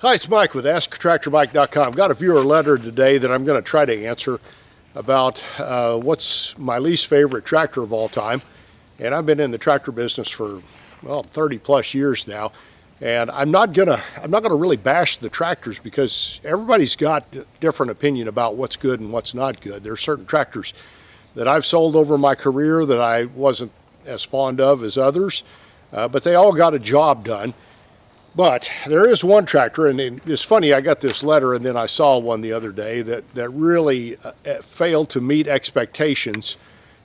Hi, it's Mike with AskTractorMike.com. I've got a viewer letter today that I'm going to try to answer about what's my least favorite tractor of all time. And I've been in the tractor business for, well, 30 plus years now. And I'm not gonna really bash the tractors because everybody's got a different opinion about what's good and what's not good. There are certain tractors that I've sold over my career that I wasn't as fond of as others, but they all got a job done. But there is one tractor, and it's funny, I got this letter and then I saw one the other day that really failed to meet expectations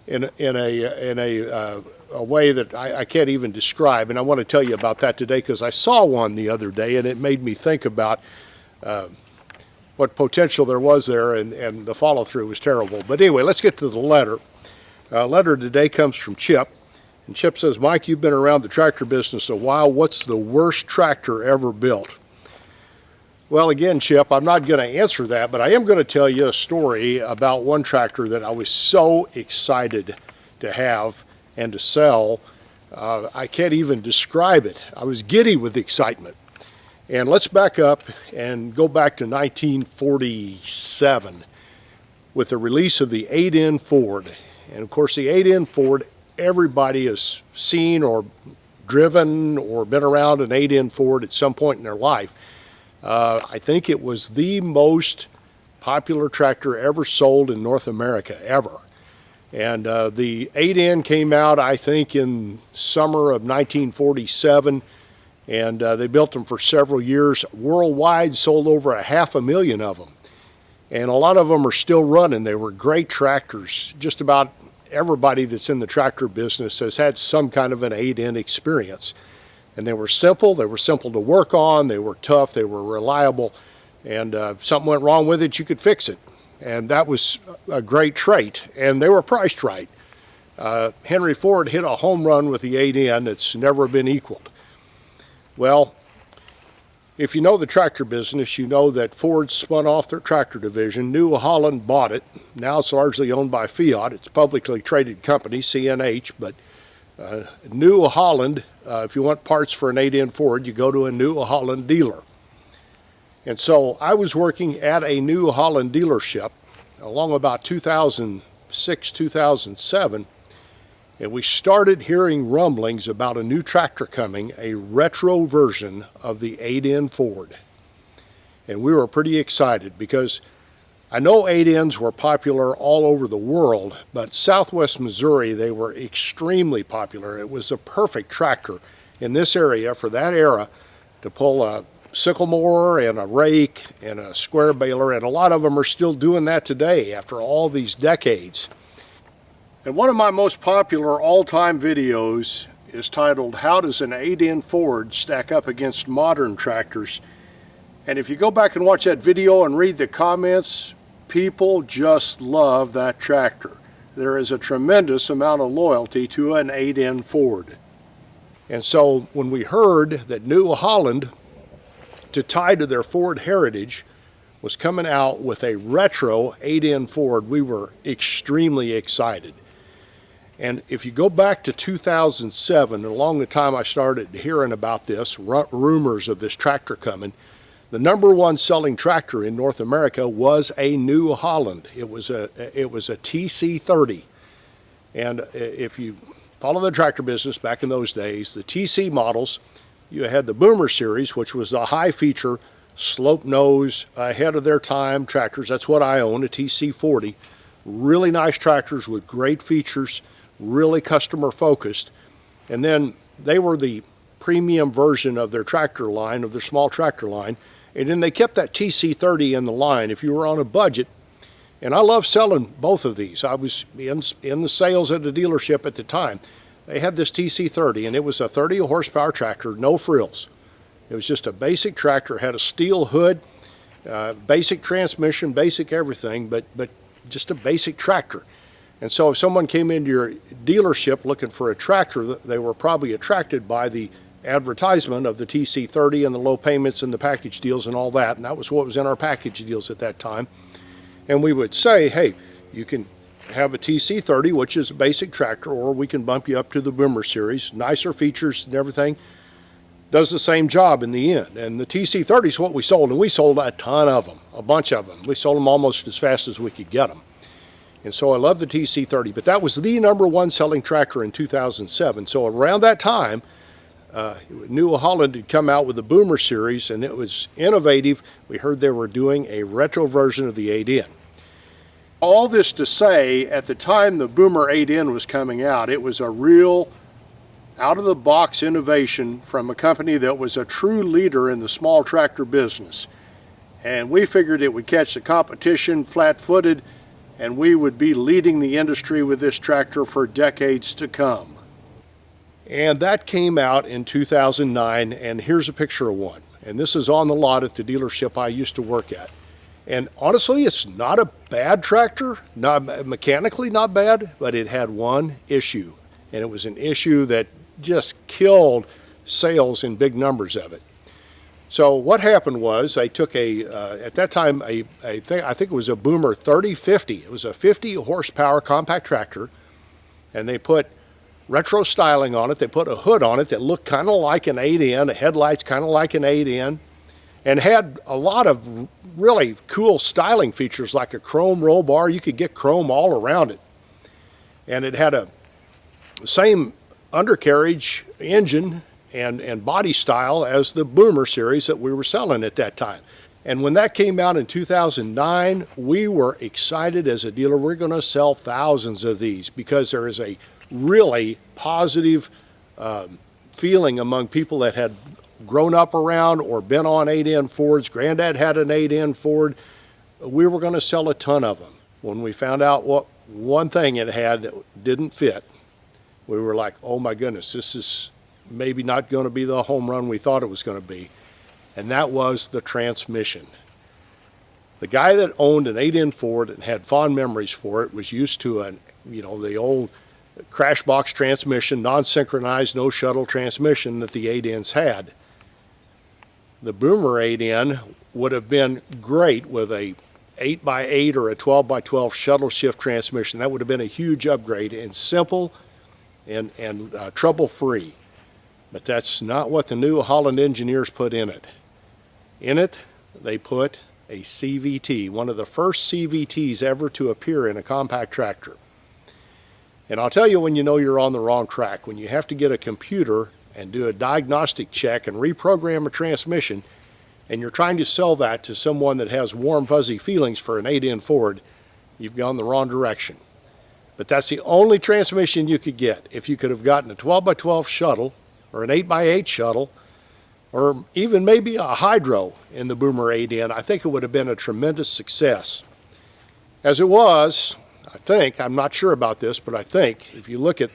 in a way that I can't even describe. And I want to tell you about that today because I saw one the other day and it made me think about what potential there was there, and the follow-through was terrible. But anyway, let's get to the letter. Letter today comes from Chip. And Chip says, Mike, you've been around the tractor business a while. What's the worst tractor ever built? Well, again, Chip, I'm not going to answer that, but I am going to tell you a story about one tractor that I was so excited to have and to sell. I can't even describe it. I was giddy with excitement. And let's back up and go back to 1947 with the release of the 8N Ford. And of course, the 8N Ford, everybody has seen or driven or been around an 8N Ford at some point in their life. I think it was the most popular tractor ever sold in North America, ever. And the 8N came out, I think, in summer of 1947, and they built them for several years. Worldwide, sold over 500,000 of them. And a lot of them are still running. They were great tractors. Just about everybody that's in the tractor business has had some kind of an 8N experience. And they were simple to work on, they were tough, they were reliable, and if something went wrong with it, you could fix it. And that was a great trait, and they were priced right. Henry Ford hit a home run with the 8N that's never been equaled. Well, if you know the tractor business, you know that Ford spun off their tractor division. New Holland bought it. Now it's largely owned by Fiat. It's a publicly traded company, CNH, but New Holland, if you want parts for an 8N Ford, you go to a New Holland dealer. And so I was working at a New Holland dealership along about 2006, 2007, and we started hearing rumblings about a new tractor coming, a retro version of the 8N Ford. And we were pretty excited because I know 8Ns were popular all over the world, but Southwest Missouri, they were extremely popular. It was a perfect tractor in this area for that era to pull a sickle mower and a rake and a square baler, and a lot of them are still doing that today after all these decades. And one of my most popular all-time videos is titled, How Does an 8N Ford Stack Up Against Modern Tractors? And if you go back and watch that video and read the comments, people just love that tractor. There is a tremendous amount of loyalty to an 8N Ford. And so when we heard that New Holland, to tie to their Ford heritage, was coming out with a retro 8N Ford, we were extremely excited. And if you go back to 2007, along the time I started hearing about this, rumors of this tractor coming, the number one selling tractor in North America was a New Holland. It was a TC30. And if you follow the tractor business back in those days, the TC models, you had the Boomer series, which was the high feature, slope nose, ahead of their time tractors. That's what I own, a TC40. Really nice tractors with great features, really customer focused. And then they were the premium version of their tractor line, of their small tractor line. And then they kept that TC30 in the line if you were on a budget. And I love selling both of these. I was in the sales at the dealership at the time. They had this TC30, and it was a 30 horsepower tractor, no frills. It was just a basic tractor, had a steel hood, basic transmission, basic everything, but just a basic tractor. And so if someone came into your dealership looking for a tractor, they were probably attracted by the advertisement of the TC30 and the low payments and the package deals and all that. And that was what was in our package deals at that time. And we would say, hey, you can have a TC30, which is a basic tractor, or we can bump you up to the Boomer series, nicer features and everything. does the same job in the end. And the TC30 is what we sold, and we sold a ton of them, a bunch of them. We sold them almost as fast as we could get them. And so I love the TC30, but that was the #1 selling tractor in 2007. So around that time, New Holland had come out with the Boomer series, and it was innovative. We heard they were doing a retro version of the 8N. All this to say, at the time the Boomer 8N was coming out, it was a real out-of-the-box innovation from a company that was a true leader in the small tractor business. And we figured it would catch the competition flat-footed, and we would be leading the industry with this tractor for decades to come. And that came out in 2009, and here's a picture of one. And this is on the lot at the dealership I used to work at. And honestly, it's not a bad tractor, mechanically not bad, but it had one issue. And it was an issue that just killed sales in big numbers of it. So what happened was I took at that time, I think it was a Boomer 3050. It was a 50 horsepower compact tractor, and they put retro styling on it. They put a hood on it that looked kind of like an 8N, the headlights kind of like an 8N, and had a lot of really cool styling features like a chrome roll bar. You could get chrome all around it. And it had a same undercarriage engine and body style as the Boomer series that we were selling at that time. And when that came out in 2009, we were excited as a dealer. We're going to sell thousands of these because there is a really positive feeling among people that had grown up around or been on 8N Fords. Granddad had an 8N Ford. We were going to sell a ton of them. When we found out what one thing it had that didn't fit, we were like, oh my goodness, this is maybe not going to be the home run we thought it was going to be. And that was the transmission. The guy that owned an 8N Ford and had fond memories for it was used to the old crash box transmission, non-synchronized, no shuttle transmission that the 8Ns had. The Boomer 8N would have been great with a 8x8 or a 12x12 shuttle shift transmission. That would have been a huge upgrade and simple and trouble-free. But that's not what the New Holland engineers put in it. In it, they put a CVT, one of the first CVTs ever to appear in a compact tractor. And I'll tell you when you know you're on the wrong track, when you have to get a computer and do a diagnostic check and reprogram a transmission, and you're trying to sell that to someone that has warm, fuzzy feelings for an 8N Ford, you've gone the wrong direction. But that's the only transmission you could get. If you could have gotten a 12x12 shuttle or an 8x8 shuttle, or even maybe a hydro in the Boomer 8N, I think it would have been a tremendous success. As it was, I think, I'm not sure about this, but I think if you look at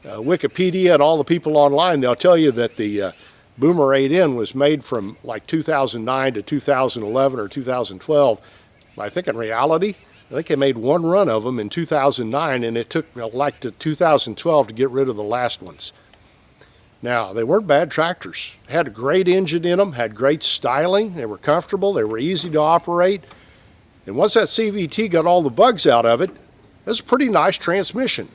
Wikipedia and all the people online, they'll tell you that the Boomer 8N was made from like 2009 to 2011 or 2012. I think in reality, I think they made one run of them in 2009, and it took like to 2012 to get rid of the last ones. Now, they weren't bad tractors. They had a great engine in them, had great styling, they were comfortable, they were easy to operate. And once that CVT got all the bugs out of it, it was a pretty nice transmission.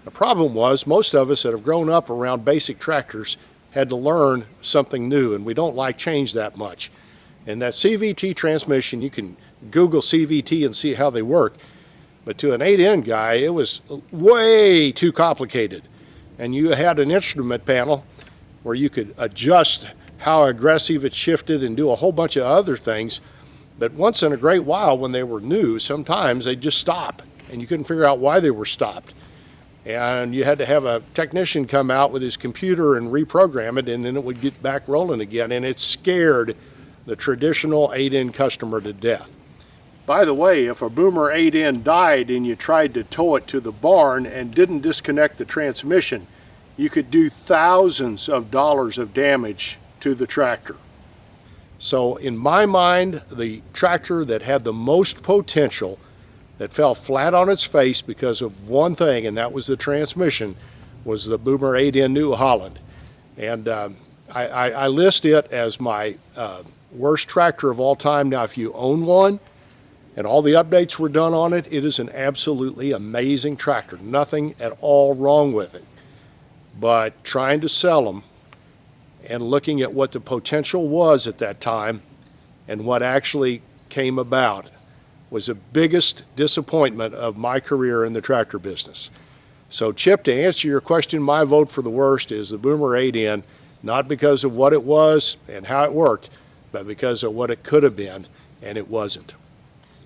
The problem was most of us that have grown up around basic tractors had to learn something new, and we don't like change that much. And that CVT transmission, you can Google CVT and see how they work, but to an 8N guy, it was way too complicated. And you had an instrument panel where you could adjust how aggressive it shifted and do a whole bunch of other things. But once in a great while, when they were new, sometimes they'd just stop, and you couldn't figure out why they were stopped. And you had to have a technician come out with his computer and reprogram it, and then it would get back rolling again. And it scared the traditional 8N customer to death. By the way, if a Boomer 8N died and you tried to tow it to the barn and didn't disconnect the transmission, you could do thousands of dollars of damage to the tractor. So in my mind, the tractor that had the most potential, that fell flat on its face because of one thing, and that was the transmission, was the Boomer 8N New Holland. And I list it as my worst tractor of all time. Now, if you own one, and all the updates were done on it, it is an absolutely amazing tractor. Nothing at all wrong with it. But trying to sell them and looking at what the potential was at that time and what actually came about was the biggest disappointment of my career in the tractor business. So Chip, to answer your question, my vote for the worst is the Boomer 8N, not because of what it was and how it worked, but because of what it could have been, and it wasn't.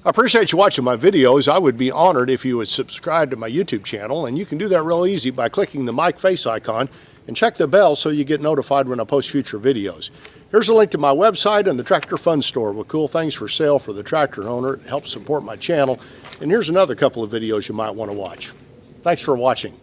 I appreciate you watching my videos. I would be honored if you would subscribe to my YouTube channel, and you can do that real easy by clicking the mic face icon and check the bell so you get notified when I post future videos. Here's a link to my website and the Tractor Fun Store with cool things for sale for the tractor owner. It helps support my channel. And here's another couple of videos you might want to watch. Thanks for watching.